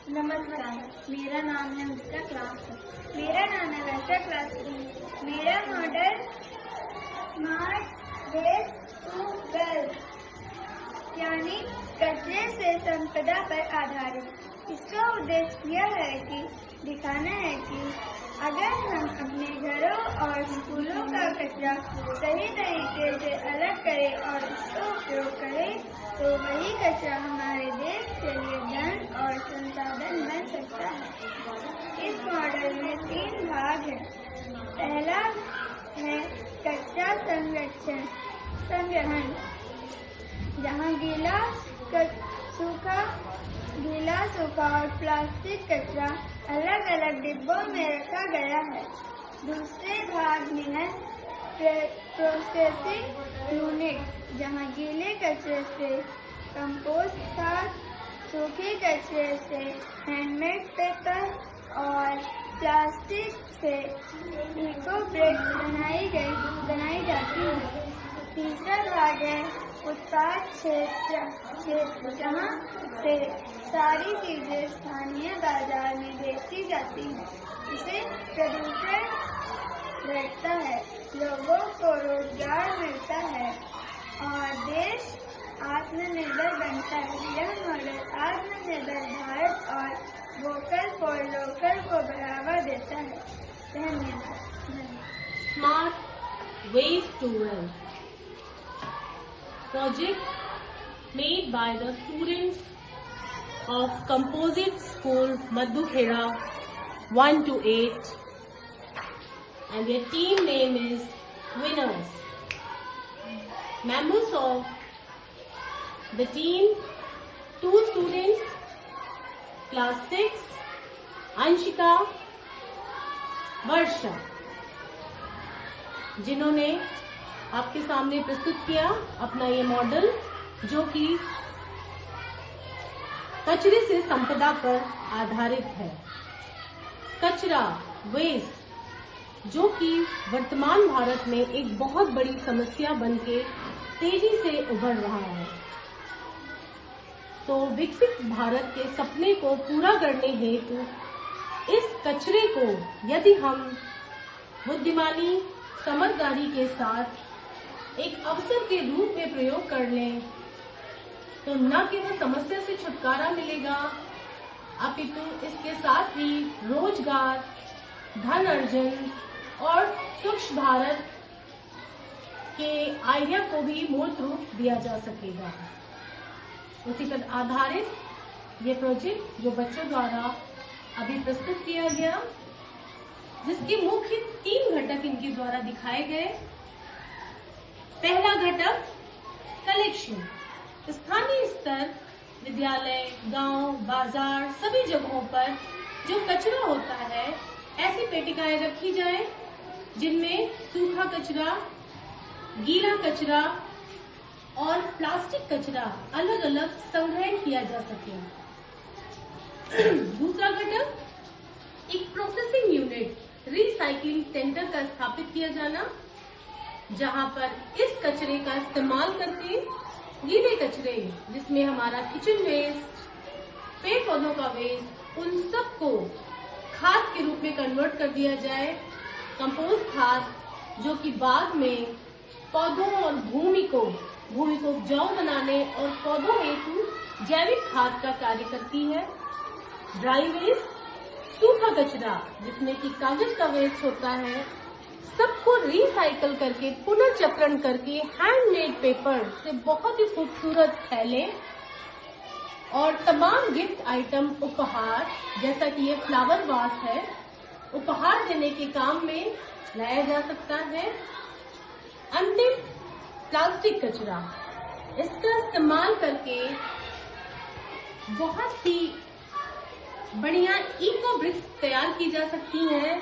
नमस्कार, मेरा नाम है मिस्टर क्लास। मेरा नाम है वैसा क्लास 3। मेरा model smart waste to wealth यानी कचरे से संपदा पर आधारित। इसका उद्देश्य यह है कि दिखाना है कि अगर हम अपने घरों और स्कूलों का कचरा सही तरीके से अलग करें और इसका उपयोग करें तो वही कचरा हमारे देश के लिए धन और संसाधन बन सकता है। इस मॉडल में 3 भाग हैं। पहला है कचरा संग्रहण, जहाँ गीला, सूखा और प्लास्टिक कचरा अलग अलग डिब्बों में रखा गया है। दूसरे भाग में है प्रोसेसिंग यूनिट, जहाँ गीले कचरे से कंपोस्ट खाद, सूखे कचरे से हैंडमेड पेपर और प्लास्टिक से इको ब्रिक्स बनाई जाती है। तीसरा भाग है उत्पाद क्षेत्र, जहाँ से सारी चीजें स्थानीय बाजार में बेची जाती हैं। इससे प्रदूषण घटता है, लोगों को रोजगार मिलता है और देश आत्मनिर्भर बनता है। यह मॉडल आत्मनिर्भर भारत और वोकल फॉर लोकल को बढ़ावा देता है। धन्यवाद। Smart waste to wealth project made by the students of Composite School Madhukhera 1 to 8 and their team name is Winners. Members of the team, 2 students, class 6, Anshika, Varsha, जिन्होंने आपके सामने प्रस्तुत किया अपना ये मॉडल, जो कि कचरे से संपदा पर आधारित है। कचरा, वेस्ट, जो कि वर्तमान भारत में एक बहुत बड़ी समस्या बनके तेजी से उभर रहा है। तो विकसित भारत के सपने को पूरा करने हेतु इस कचरे को यदि हम बुद्धिमानी, समझदारी के साथ एक अवसर के रूप में प्रयोग कर लें तो न केवल समस्या से छुटकारा मिलेगा, अपितु इसके साथ ही रोजगार, धन अर्जन और स्वच्छ भारत के आइडिया को भी मूर्त रूप दिया जा सकेगा। उसी पर आधारित ये प्रोजेक्ट जो बच्चों द्वारा अभी प्रस्तुत किया गया, जिसके मुख्य 3 घटक इनके द्वारा दिखाए गए। पहला घटक कलेक्शन, स्थानीय स्तर, विद्यालय, गांव, बाजार, सभी जगहों पर जो कचरा होता है ऐसी पेटिकाएं रखी जाए जिनमें सूखा कचरा, गीला कचरा और प्लास्टिक कचरा अलग अलग संग्रहण किया जा सके। दूसरा घटक, एक प्रोसेसिंग यूनिट, रिसाइकलिंग सेंटर का स्थापित किया जाना, जहां पर इस कचरे का इस्तेमाल करके गीले कचरे, जिसमें हमारा किचन वेस्ट, पेड़ पौधों का वेस्ट, उन सबको खाद के रूप में कन्वर्ट कर दिया जाए। कंपोस्ट खाद, जो कि बाद में पौधों और भूमि को उपजाऊ बनाने और पौधों हेतु जैविक खाद का कार्य करती है। ड्राई वेस्ट, सूखा कचरा, जिसमें कि कागज का वेस्ट होता है, सबको रिसाइकल करके पुनर्चक्रण करके हैंडमेड पेपर से बहुत ही खूबसूरत थैले और तमाम गिफ्ट आइटम, उपहार, जैसा कि ये फ्लावर वास है, उपहार देने के काम में लाया जा सकता है। अंतिम, प्लास्टिक कचरा, इसका इस्तेमाल करके बहुत ही बढ़िया इको ब्रिक्स तैयार की जा सकती हैं,